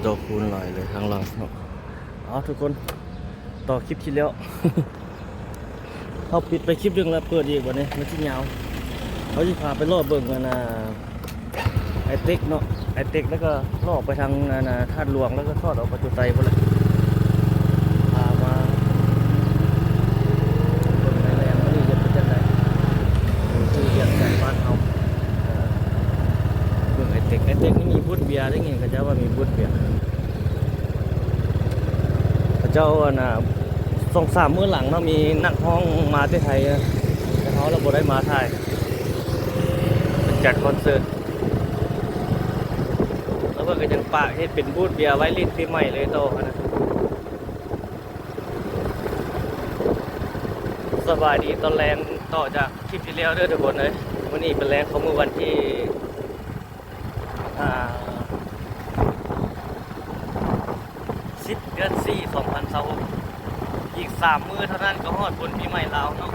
ตัวคูณลอยเลยข้างหลังเนาะเอาทุกคนต่อคลิปที่แล้ว เขาปิดไปคลิปนึงแล้วเปิดอีกวันนี้มันที่ยาวเขาจะพาไปรอบเบิ่งกันนะไอเต็กเนาะไอเต็กแล้วก็ลอกไปทางท่าหลวงแล้วก็ทอดออกไปจุไตหมดเลยพามาคนในแรงนี่จะเป็นยังไงคือเรียนจากบ้านเขาเบิ่งไอเต็กนี่มีบูธเบียร์ได้ไงเขาเจ้าว่ามีบูธเบียร์เขาเจ้า2-3 มื้อหลังเนาะมีนักห้องมาที่ไทยแต่เขาเราบ่ได้มาไทยเป็นจัดคอนเสิร์ตแล้วก็ยังปะให้เป็นบูธเบียร์ไว้ลิ้นปีใหม่เลยโตนะสบายดีตอนแรงต่อจากคลิปที่แล้วเด้อทุกคนเลยวันนี้เป็นแรงของมื้อวันที่10 เดือน 4 2026อีก3 มื้อเท่านั้นก็ฮอดบนปีใหม่ลาวเนาะ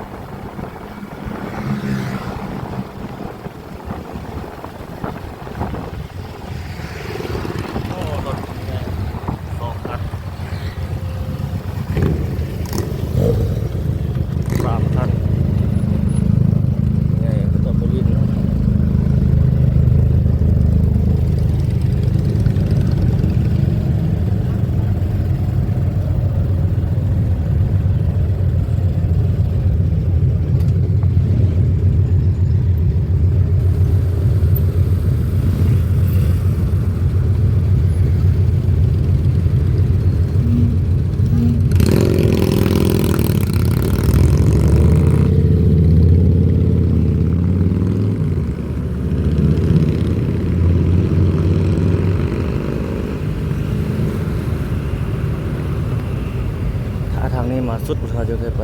โอ้รถ2 คัน3 คันไงก็ต้องไปลินทางนี้มาสุดอุทาจะเคยไป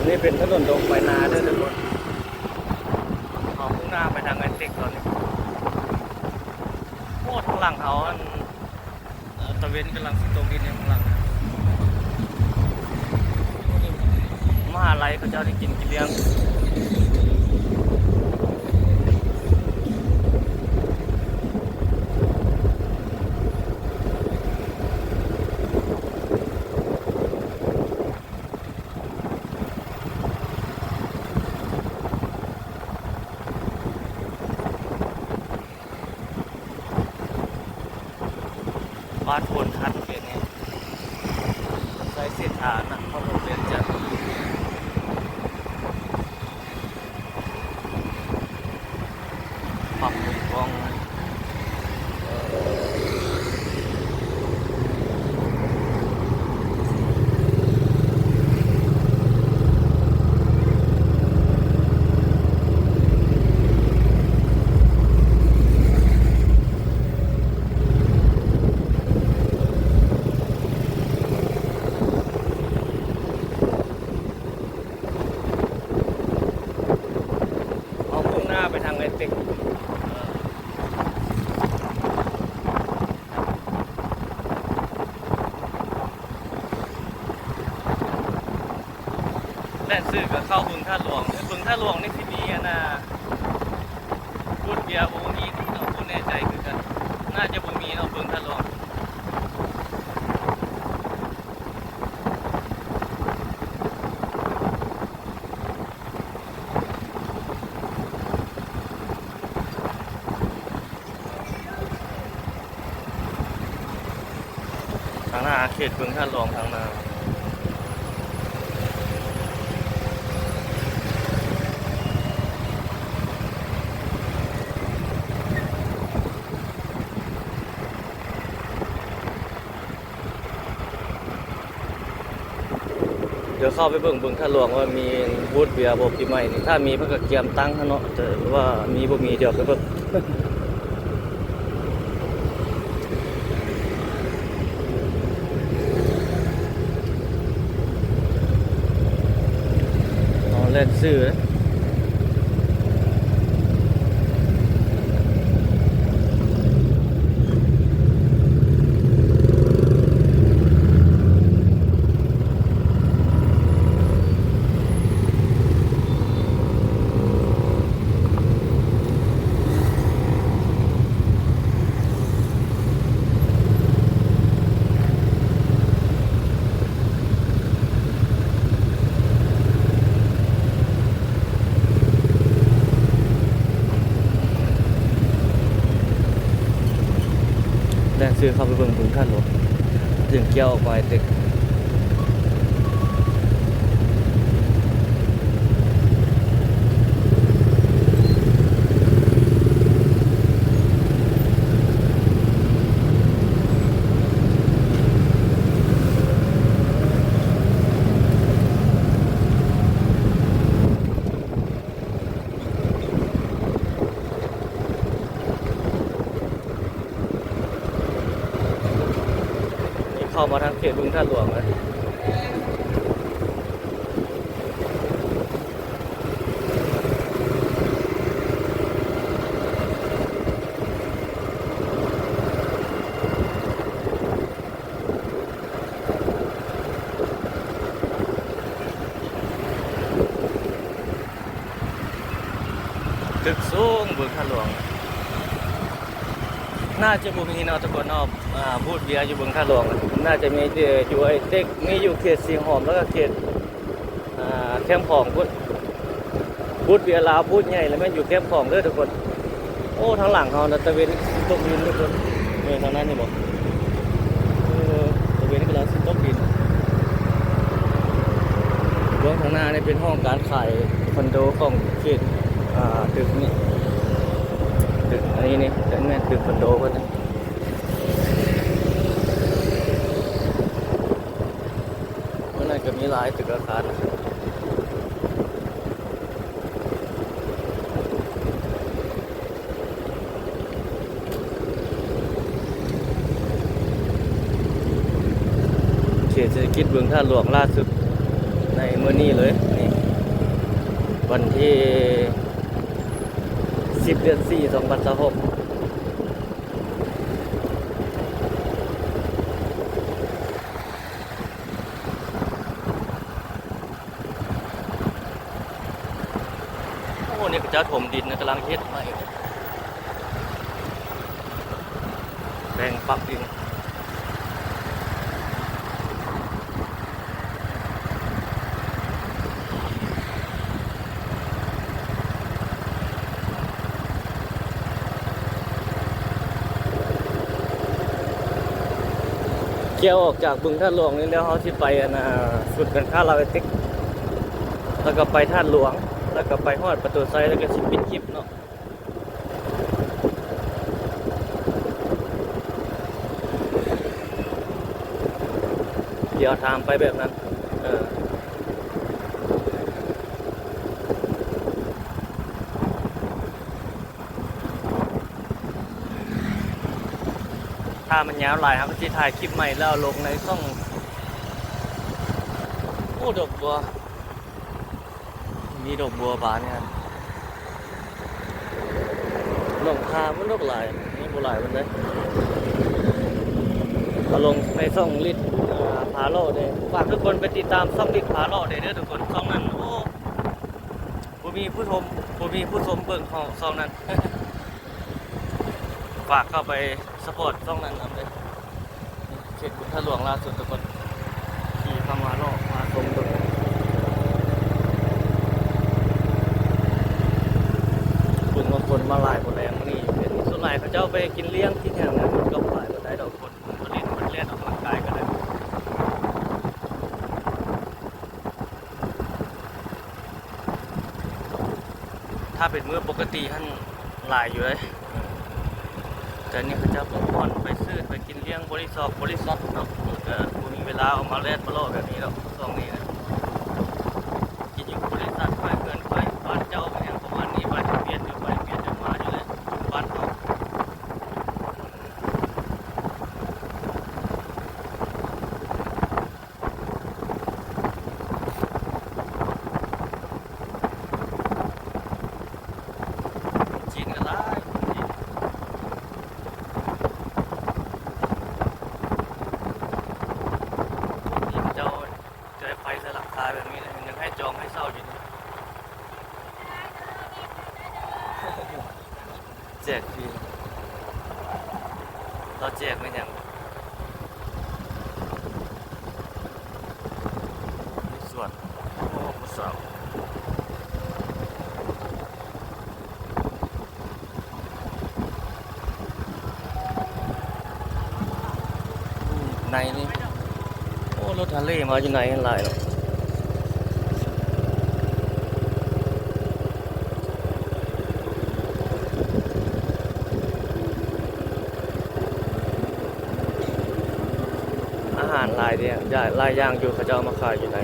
นี่เป็นถนนตรงไปนาเด้อทุกคนออกมุ่งหน้าไปทางไอเต็กตอนนี้โคตรข้างหลังเขาตะเวนกำลังตกดินในข้างหลังมหาลัยเขาเจ้าได้กินเลี้ยงบ้านโพนทัดเป็นไงใช้เส้นทางนะเข้าโรงเรียนจัดปรับปรุงกล้องไปทางไอเต็กและสื่อก็เข้าบึงท่าหลวงบึงท่าหลวงนี่ที่มีพูดเบียร์บูมีที่เราพูดแน่ใจคือกันน่าจะบูมีเนาะบึงท่าหลวงทางหน้าเขตบึงท่าหลวงทางหน้า เ ดี๋ยวเข้าไปเบิ่งท่านหลวงว่ามีบูธเบียร์บ่ปีใหม่นี่ถ้ามีเพิ่นก็เกียมตังค์เนาะแต่ว่ามีบ่มีเดี๋ยวไปเบิ่ง อ๋อเล่นซื้อเลยเล่นซื้อเข้าไปเบิ่งท่านหลวงถึงเกี่ยวออกไปตึกนี่เข้ามาทางเขตบึงท่านหลวงเลยตึกสูงบึงท่านหลวงน่าจะบ่มีเนาะทุกคนเนาะบูธเบียร์อยู่บึงท่านหลวงน่าจะมีอยู่ไอ้เต็กมีอยู่เขตสีหอมแล้วก็เขตแคมป์ของบูธเบียร์ลาวบูธใหญ่แล้วแม่นอยู่แคมป์ของเด้อทุกคนโอ้ทางหลังเฮานะตะเวนตกดินทุกคนนี่ทางนั้นนี่บ่ตะเวนกำลังสิตกดินเบื้องข้างหน้านี่เป็นห้องการขายคอนโดของเขตตึกนี่ตึกอันนี้นี่แต่แม่นตึกคอนโดเพิ่นนะเมื่อนั้นก็มีหลายตึกอาคารนะเขตเศรษฐกิจเมืองท่าหลวงล่าสุดในมื้อนี้เลยนี่วันที่10 เดือน 4 2026โอ้นี่ก็จะถมดินนะกำลังเฮ็ดใหม่แบ่งปักดินเกี่ยวออกจากบึงท่าหลวงนี่แล้วเขาที่ไปสุดกันค่าลาวติกแล้วก็ไปท่าหลวงแล้วก็ไปฮอดประตูไซแล้วก็สิปิดคลิปเนาะเดี๋ยวทางไปแบบนั้นถ้ามันยาวหลายครับที่ถ่ายคลิปใหม่แล้วลงในช่องโอ้ดอกบัวมีดอกบัวบานเนี่ยลงคามันดอกหลายนี่บัวหลายมันเลยมาลงในช่องลิดผาโลดเลยฝากทุกคนไปติดตามช่องลิดผาโลดเลยเด้อทุกคนช่องนั้นโอ้ผมมีผู้ชมเบิ่งของช่องนั้น ฝากเข้าไปสปอร์ตช่องนั้นเลยเขตบึงท่าหลวงล่าสุดทุกคนขี่เข้ามาโลกมาชมตัวบึงบางคนมาหลายคนแรงนี่เป็นส่วนใหญ่เขาเจ้าไปกินเลี้ยงที่แถวนั้นมันก็หลายคนได้ดอกคนมาเล่นออกกำลังกายกันเลยถ้าเป็นมื้อปกติท่านหลายอยู่เลยแต่นี่เขาจะผ่อนไปซื้อไปกินเลี้ยงบริษัทเนาะแต่กูมีเวลาเอามาเล่นมาโลดแบบนี้หรอกช่วงนี้นะ แจกฟรีเราแจกไม่ยังมีส่วนโอ้ผู้สาวในนี่โอ้รถทะเลมาอยู่ไหนกันหลายเนาะอาหารหลายเนี่ยหลายอย่างอยู่เขาจะเอามาขายอยู่ไหน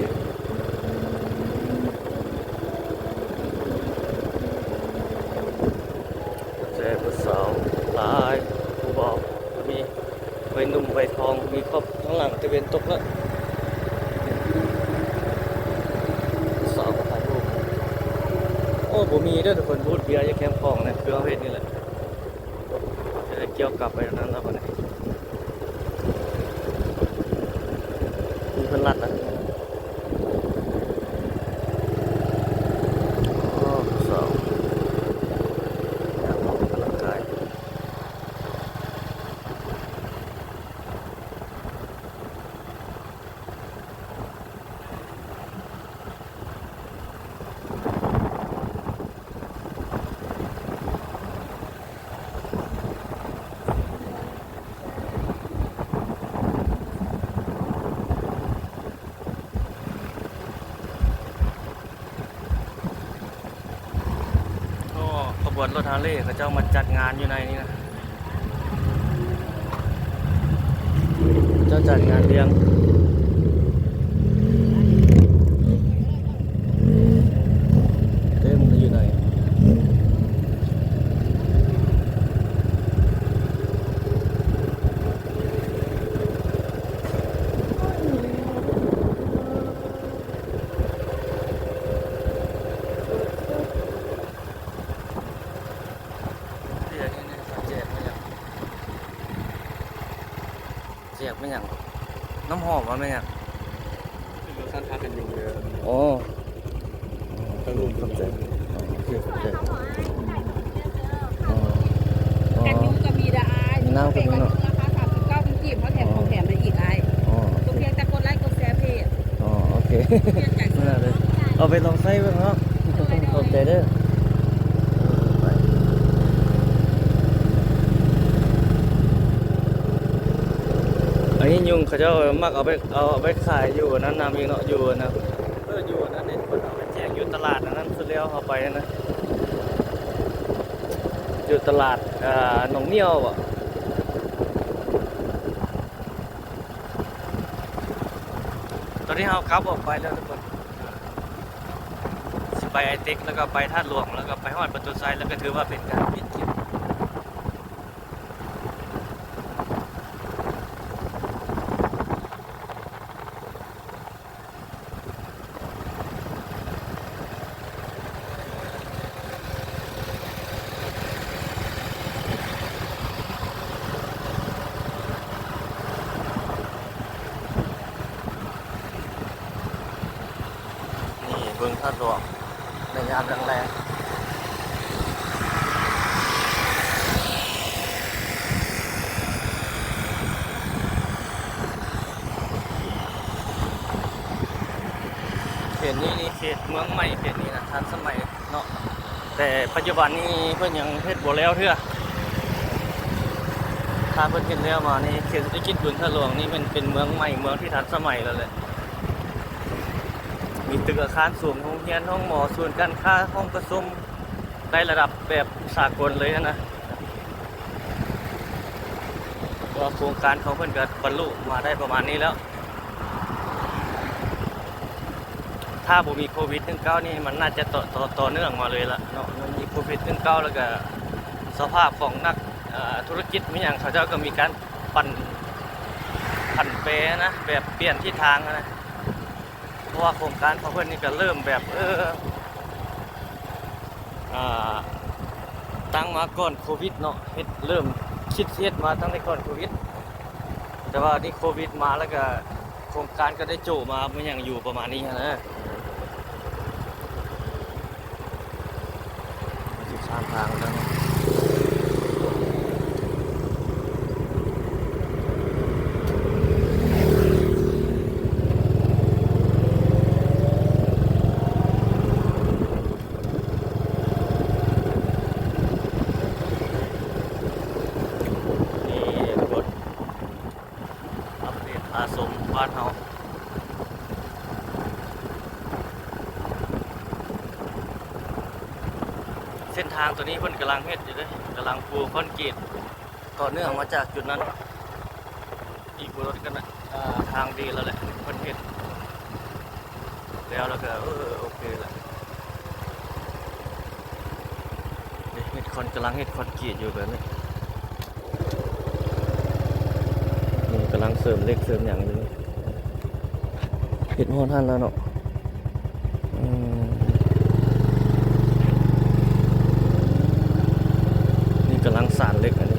แจกผู้สาวหลายผู้บอกมีใบหนุ่มใบทองมีครบทั้งหลังตะเวนตกแล้วสาวก็ถ่ายรูปโอ้ผมมีเด้อทุกคนบูธเบียร์ยาแคมป์ของเนี่ยคือเอาเพศนี่แหละจะได้เกี่ยวกลับไปตรงนั้นแล้วกันเนี่ยมีเพิ่นรัดนะโอ้สาวอยากออกกำลังกายโอ้ขบวนรถฮาร์เลย์เขาเจ้ามาจัดงานอยู่ในนี้นะเจ้าจัดงานเลี้ยงเต้มงอยู่ไหนเดี๋ยวนี่เขาแจกไม่ยังแจกไม่ยังน้ำหอมมาไหมยัง คือสั้นทักกันอยู่เลย โอ้ ต้องรู้ ขอบใจอ๋อโอเคขอบใจอ๋ออ๋อ แถมยุ่งก็มีได้ มีน้ำก็มีเนอะ ราคา39เป็นกีบเขาแถมของแถมมาอีกไอ้ อ๋อ ตัวเพียงแต่กดไลค์กดแชร์เพจ อ๋อโอเค เพียงใจ ไม่น่าเลยเอาไปลองใส่เบ้างเนาะขอบใจเด้อไปอันนี้ยุงเขาเจ้ามักเอาไปขายอยู่นั้นนำอีกเนาะอยู่นะอยู่นั้นเนี่ยคนเอาไปแจกอยู่ตลาดอันนั้นสุดแล้วเอาไปนะอยู่ตลาดหนองเมี่ยวอ่ะตอนนี้เรากลับออกไปแล้วทุกคนสิไปไอเต็กแล้วก็ไปท่าหลวงแล้วก็ไปฮอดประตูไซแล้วก็ถือว่าเป็นการปิดคลิปนี่เบิ่งท่าหลวงในยามแรงๆเขตนี้นี่เขตเมืองใหม่เขตนี้นะทันสมัยเนาะแต่ปัจจุบันนี้เพิ่นยังเฮ็ดบ่แล้วเทื่อถ้าเพิ่นเฮ็ดแล้วมานี่เขตเศรษฐกิจบึงท่าหลวงนี่มันเป็นเมืองใหม่เมืองที่ทันสมัยแล้วแหละมีตึกอาคารสูงโรงเรียนห้องหมอศูนย์การค้าห้องประชุมได้ระดับแบบสากลเลยนะก็โครงการของเพิ่นก็บรรลุมาได้ประมาณนี้แล้วถ้าบ่มีโควิด-19นี่มันน่าจะต่อเนื่องมาเลยละเนาะมันมีโควิด-19แล้วก็สภาพของนักธุรกิจมีหยังเขาเจ้าก็มีการผันแปรนะแบบเปลี่ยนทิศทางนะเพราะว่าโครงการของเพิ่นนี่ก็เริ่มแบบตั้งมาก่อนโควิดเนาะเฮ็ดเริ่มคิดเฮ็ดมาตั้งแต่ก่อนโควิดแต่ว่านี่โควิดมาแล้วก็โครงการก็ได้โจมามันยังอยู่ประมาณนี้นะสิข้ามทางแล้ว อาสมบ้านเฮาเส้นทางตัวนี้เพิ่นกำลังเฮ็ดอยู่เด้กำลังปูคอนกรีตต่อเนื่องมาจากจุดนั้นอีกรถกันนะทางดีแล้วแหละเพิ่นเฮ็ดแล้วก็โอเคแล้วเฮ็ดกำลังเฮ็ดคอนกรีตอยู่แบบนี้นี่กำลังเสริมเหล็กเสริมอย่างอยู่นี่เฮ็ดฮอดทันแล้วเนาะนี่กำลังสานเหล็กอันนี้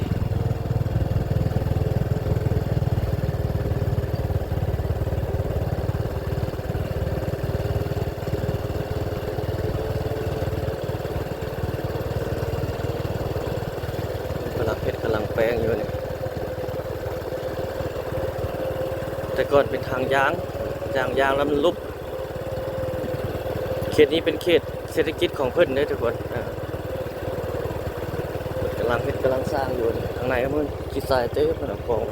กำลังแปลงอยู่นี่แต่ก่อนเป็นทางยางแล้วมันลุบเขตนี้เป็นเขตเศรษฐกิจของเพิ่นเด้อทุกคนกำลังสร้างอยู่นี่ข้างในมันกีทรายเต้ผนังกอง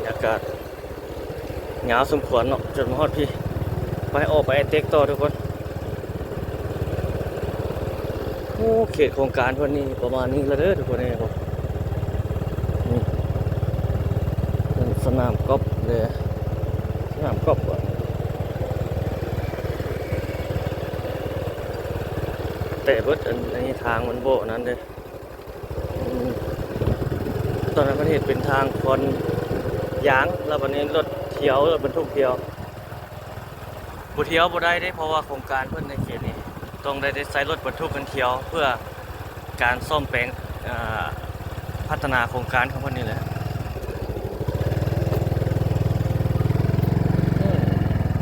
อากาศหนาวสมควรเนาะจนมาฮอดพี่ไปออกไปไอเต็กต่อทุกคนโอ้เขตโครงการพวกนี้ประมาณนี้แล้วเด้อทุกคนนี่ครับนี่เป็นสนามกอล์ฟเลยสนามกอล์ฟแต่เบิดอันนี้ทางมันโบนั้นเด้อตอนนั้นประเทศเป็นทางคนยางแล้ววันนี้รถเที่ยวรถบรรทุกเที่ยวบ่เที่ยวบ่ได้เพราะว่าโครงการเพิ่นในเขตนี้ต้องได้ใช้รถบรรทุกกันเที่ยวเพื่อการซ่อมแปลงพัฒนาโครงการของเพิ่นนี่แหละ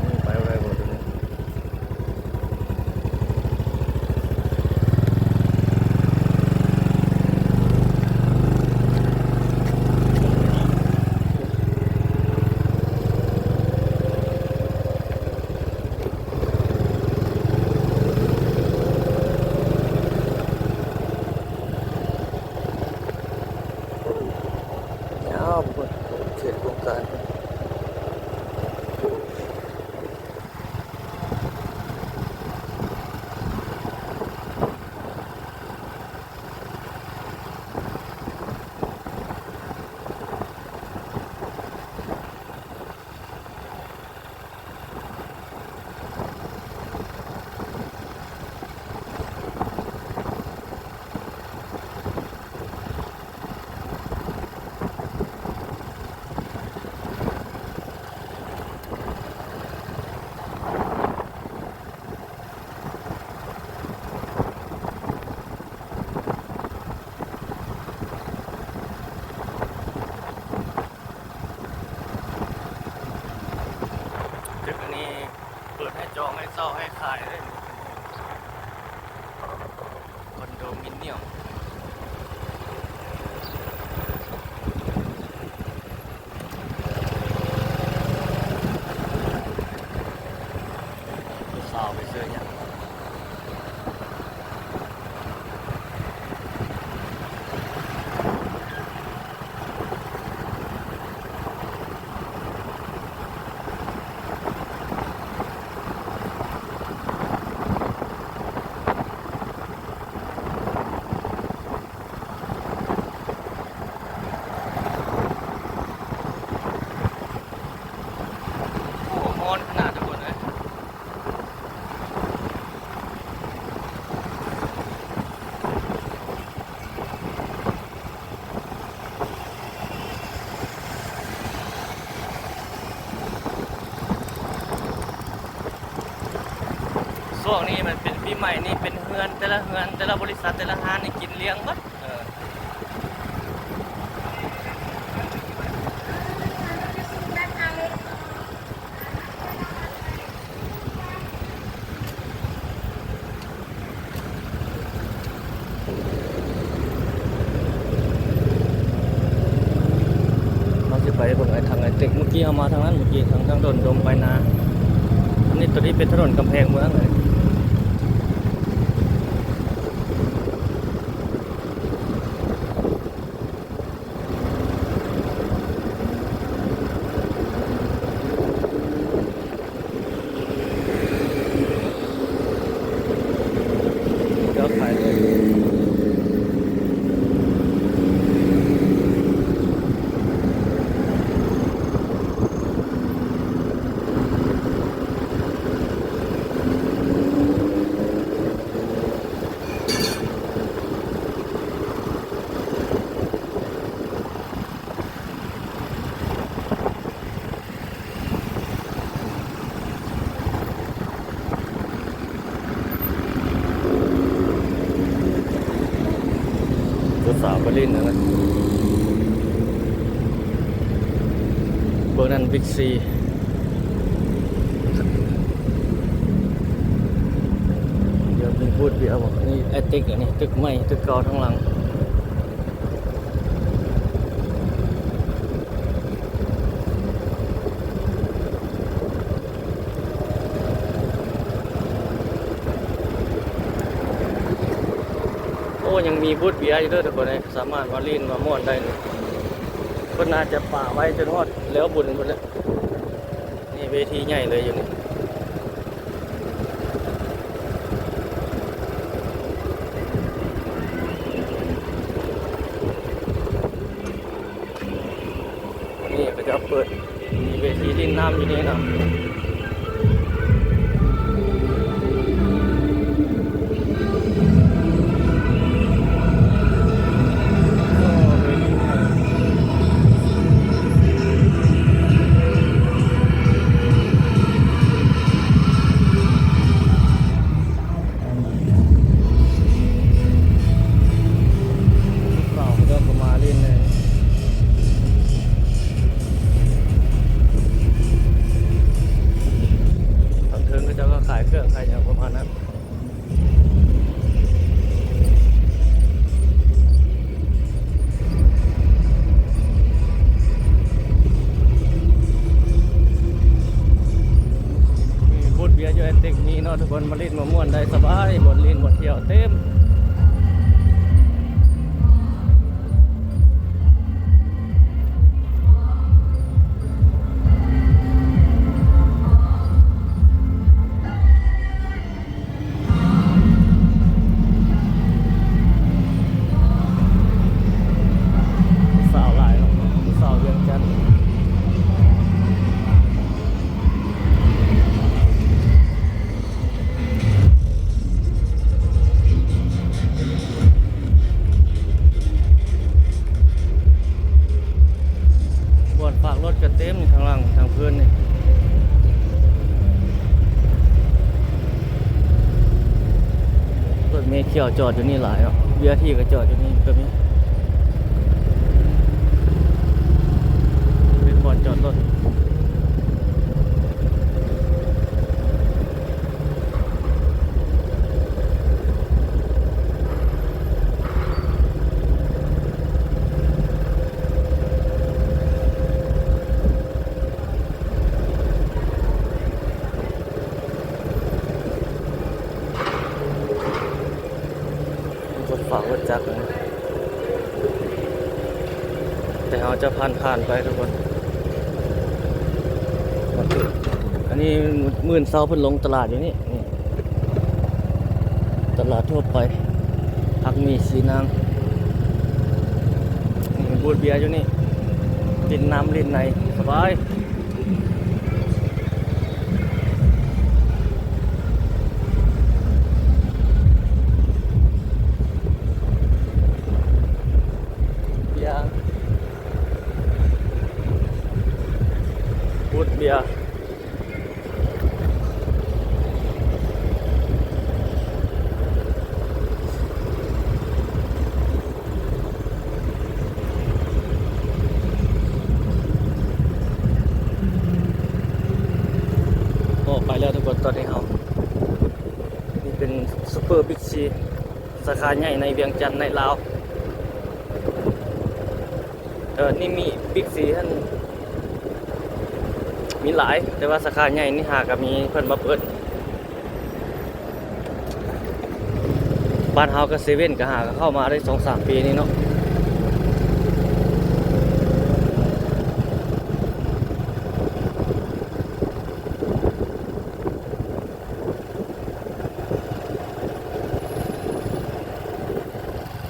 นี่ไปอะไรบ่ตรงนี้เขตโครงการตึกอันนี้เปิดให้จองให้เช่าให้ขายได้คอนโดมิเนียมสาวไปเสื้ออย่าง ช่วงนี้มันเป็นปีใหม่นี่เป็นเฮือนแต่ละเฮือนแต่ละบริษัทแต่ละห้างนี่กินเลี้ยงหมดเราจะไปเบิ่งไอ้ทางไอ้ตึกเมื่อกี้เอามาทางนั้นเมื่อกี้ทางโดนดมไปนาอันนี้ตัวนี้เป็นถนนกำแพงเมืองเลยเดี๋ยวขายเลยตัวสาวบรินนะเบอร์นั้นบิ๊กซีเดี๋ยวเป็นพูดเดี๋ยวบอกนี่ไอติ๊กอันนี้ตึกใหม่ตึกเก่าทั้งหลังโอ้ยังมีบูธเบียร์อยู่ด้วยทุกคนเลยสามารถมาลีนมาม่วนได้เลยก็น่าจะป่าไว้จนฮอดแล้วบุญหมดแล้วนี่เวทีใหญ่เลยอยู่นี่นี่ก็จะเปิดมีเวทีดินน้ำอยู่นี่นะเปล่าก็ประมาณนี้เลยทางเทิงก็จะก็ขายเครื่องขายอย่างประมาณนั้นมีบูธเบียร์อยู่ไอติกมีเนาะทุกคนมาลิ้นมาม่วนได้สบายบนลิ้นบนเที่ยวเต็มสาวหลายเนาะสาวเวียงจันทน์บวนฝากรถก็เต็มนี่ทางหลังทางเพื่อนนี่รถเมล์เขียวจอดอยู่นี่หลายเนาะเบียร์ที่ก็จอดอยู่นี่ก็มีเป็นบ่อนจอดรถรถฝากรถจักรนะแต่เราจะผ่านไปทุกคนอันนี้มื่นเสาเพิ่นลงตลาดอยู่นี่นี่ตลาดทั่วไปผักมีสีนางนี่บูธเบียร์อยู่นี่ลินน้ำลินในสบายบูธเบียร์ ไปแล้วทุกคนตอนนี้เรานี่เป็นซูเปอร์บิ๊กซีสาขาใหญ่ในเวียงจันทร์ในลาวนี่มีบิ๊กซีท่านมีหลายแต่ว่าสาขาใหญ่นี่หากับมีเพิ่นมาเปิดบ้านเฮากับเซเว่นก็หาก็เข้ามาได้ 2-3 ปีนี่เนาะ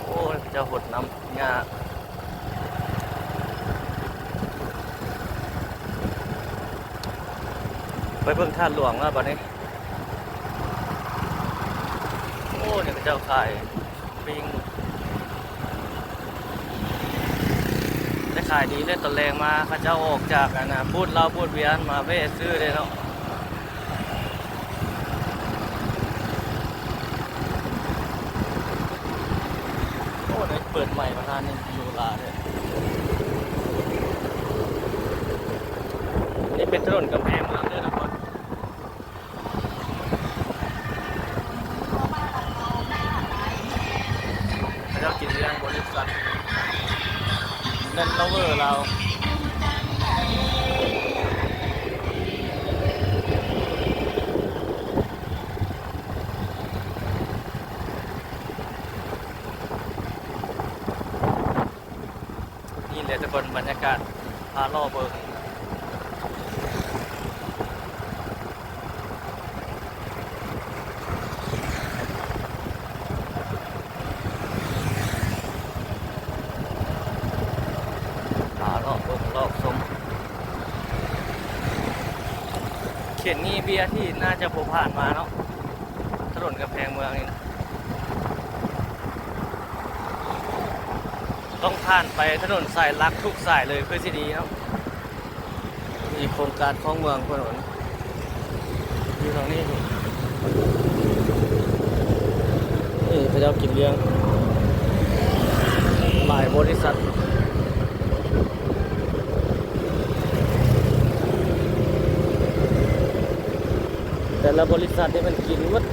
โอ้ยจะหดน้ำหญ้าไปเบิ่งท่าหลวงแล้วบัดนี้โอ้เนี่ยก็เจ้าขายปิงได้ขายดีเลยตอนแรงมาเขาเจ้าออกจากบูธเราบูธเวียนมาแวะซื้อเลยเนาะโอ้เนี่ยเปิดใหม่มาทานนี่ยูลาเลยนี่เป็นถนนกำแพงเมืองเลยทุกคนเขาเจ้ากินเรื่องบริษัทนั่นเราเวอร์เรานี่แหละทุกคนบรรยากาศพาล่อเบิร์รอบสมเขียนนี่เบียร์ที่น่าจะผมผ่านมาเนาะถนนกำแพงเมืองนี่นะต้องผ่านไปถนนสายลักทุกสายเลยเพื่อที่ดีครับมีโครงการของเมืองถนนอยู่ตรงนี้นี่พระเจ้ากินเลี้ยงหลายบริษัทแต่ละบริษัทนี่มันกินหมด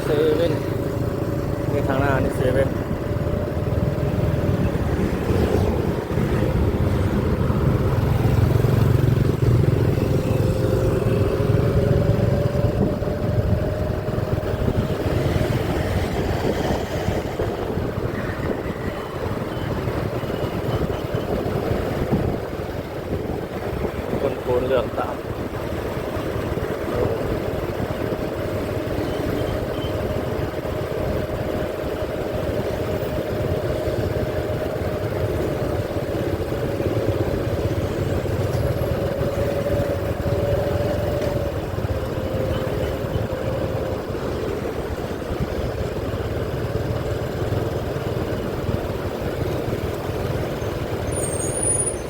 เซเว่นในทางหน้านี่เซเว่นคนโกนเลือกตาม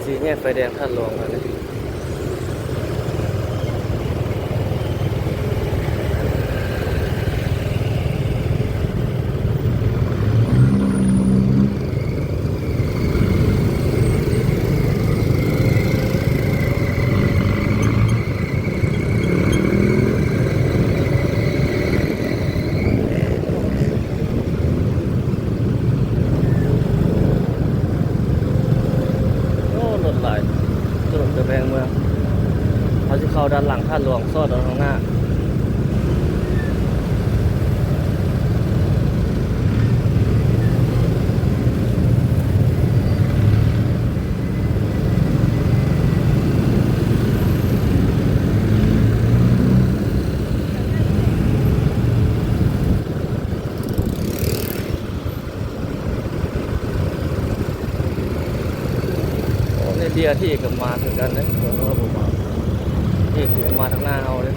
สีแยกไฟแดงท่าหลวงมาเลย เข้าด้านหลังท่าหลวงซอดออกข้างหน้าเดียที่กับมาคือกันนะเดี๋ยวเราผมมาที่เสียมาทางหน้าเอาเลย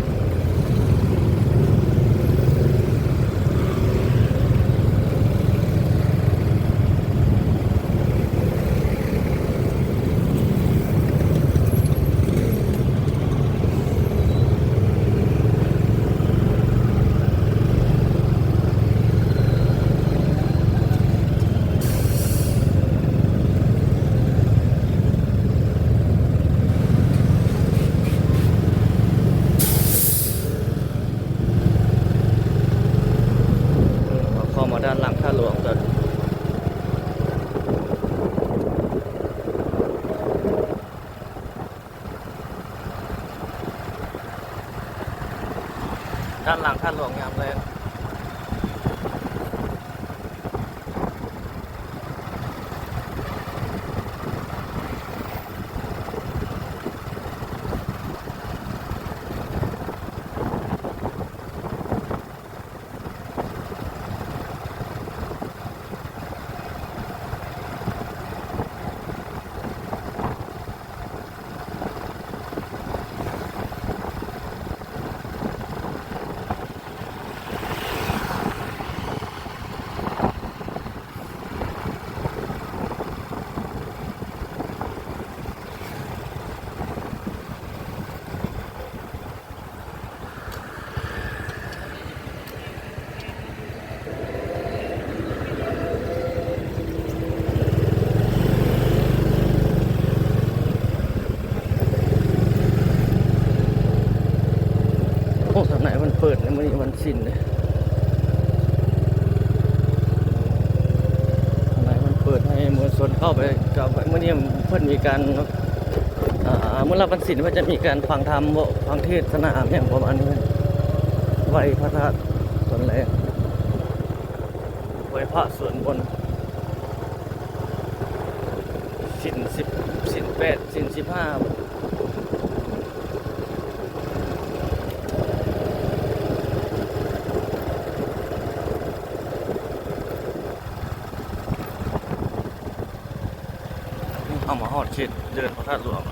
เข้ามาด้านหลังท่าหลวงกันด้านหลังท่าหลวงยามแรงโอ้ทางไหนมันเปิดในมื้อนี้วันสิ้นเลยทางไหนมันเปิดให้มวลชนเข้าไปกับมื้อนี้เพิ่นมีการเมื่อรับวันสิ้นเพิ่นจะมีการฟังธรรมฟังเทศนาอย่างประมาณนี้ไหว้พระธาตุส่วนแรกไหว้พระส่วนบนสิ้น10สิ้น8สิ้น15เอามาฮอดเขตเดินพระธาตุหลวง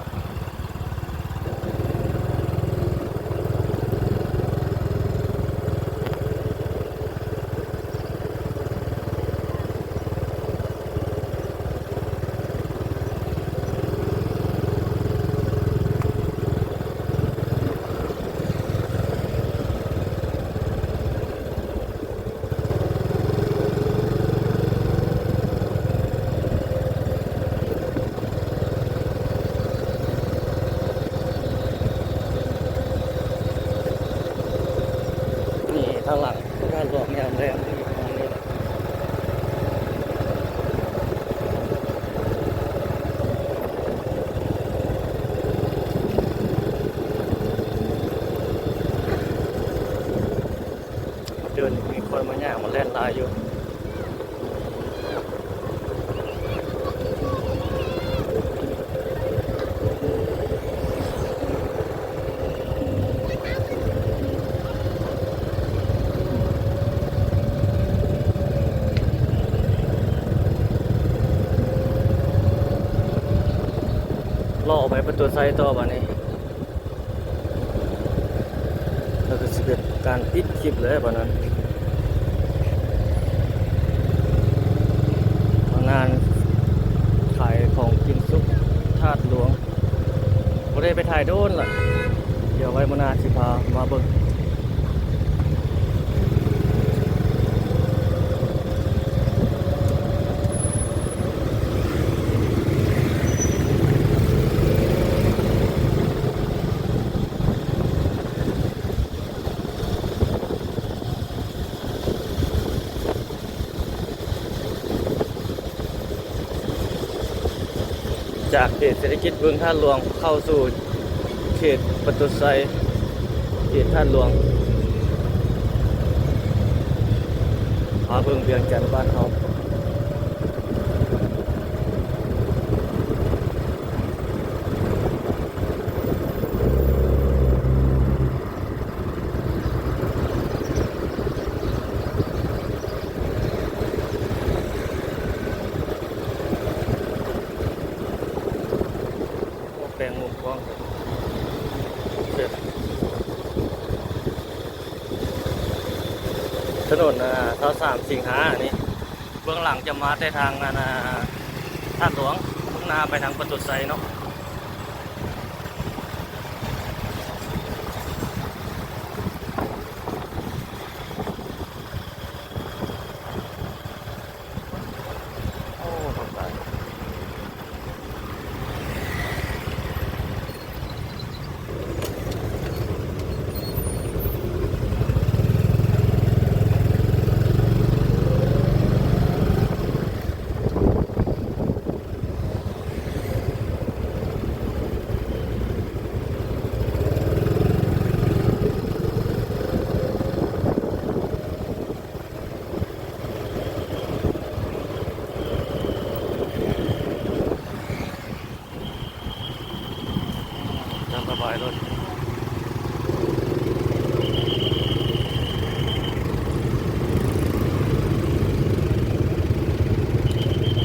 ทางหลังท่าหลวงยามแรงที่อยู่ตรงนี้แหละเดินมีคนมาแย่งมาเล่นลายอยู่ล่อไปประตูไซต์ต่อวันนี้แล้วก็จะเกิดการปิดคลิปเลยวันนั้นงานขายของกินซุปธาตุหลวงก็ได้ไปถ่ายโดนล่ะเดี๋ยวไว้มานาสิพามาเบิ่งจากเขตเศรษฐกิจเมืองท่าหลวงเข้าสู่เข ขตประตูไซเขตท่าหลวงพาเบิ่งเวียงจันทน์บ้านเฮาแปลงมุมกว้างเสร็จถนน23 สิงหานี่เบื้องหลังจะมาแต่ทางท่าหลวงมุ่งหน้าไปทางประตูไซเนาะโอ้ขอบคุณตามสบายรถ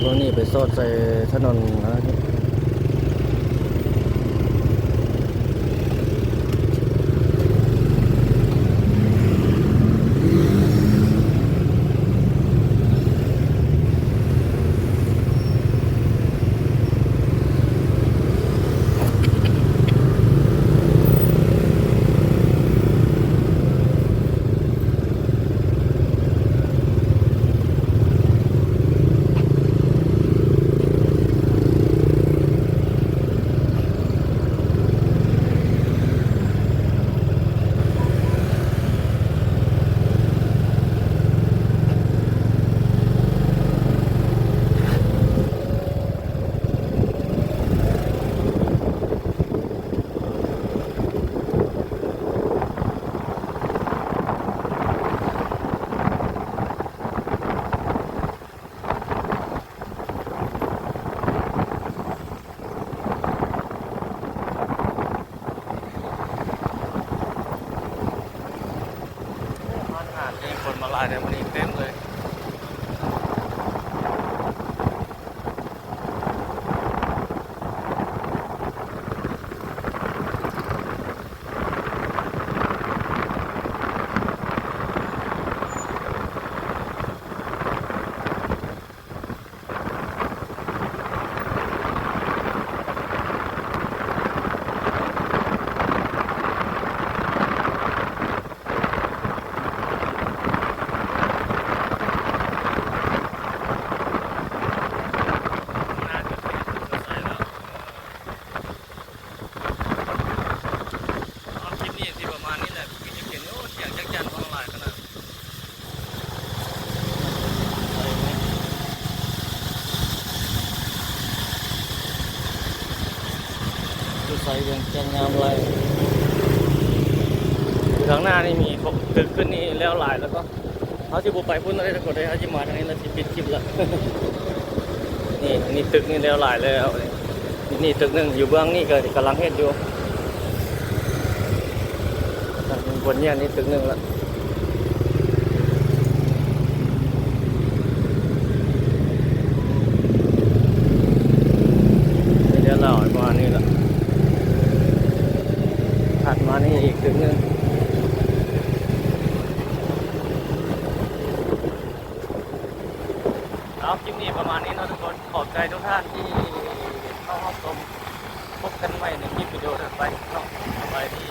รถนี่ไปซอดใส่ถนนนะร้านอาหารเองคนมาลายในวันนี้เต็มเลยคลิปนี้ที่ประมาณนี้แหละพี่จะเขียนโอ้เสียงจักจันทร์ของหลายขนาดดูใส่เวียงจันทน์งามไรข้างหน้านี่มีตึกขึ้นนี่แล้วหลายแล้วก็เขาจะบุกไปพุ่นอะไรทั้งหมดเลยเขาจะมาทางนี้แล้วจะปิดคลิปละ นี่ตึกนี่แล้วหลายแล้วนี่ตึกหนึงอยู่เบื้องนี่ก็กำลังเฮ็ดอยู่บนเนี่ยนี่ตึกหนึงละเดี๋ยวเราประมาณนี้ละถัดมานี่อีกตึกหนึงเอาคลิปนี้ประมาณนี้เนาะทุกคนขอบใจทุกท่านที่เข้ารับชมพบกันใหม่ในคลิปวิดีโอถัดไปเนาะสบายดี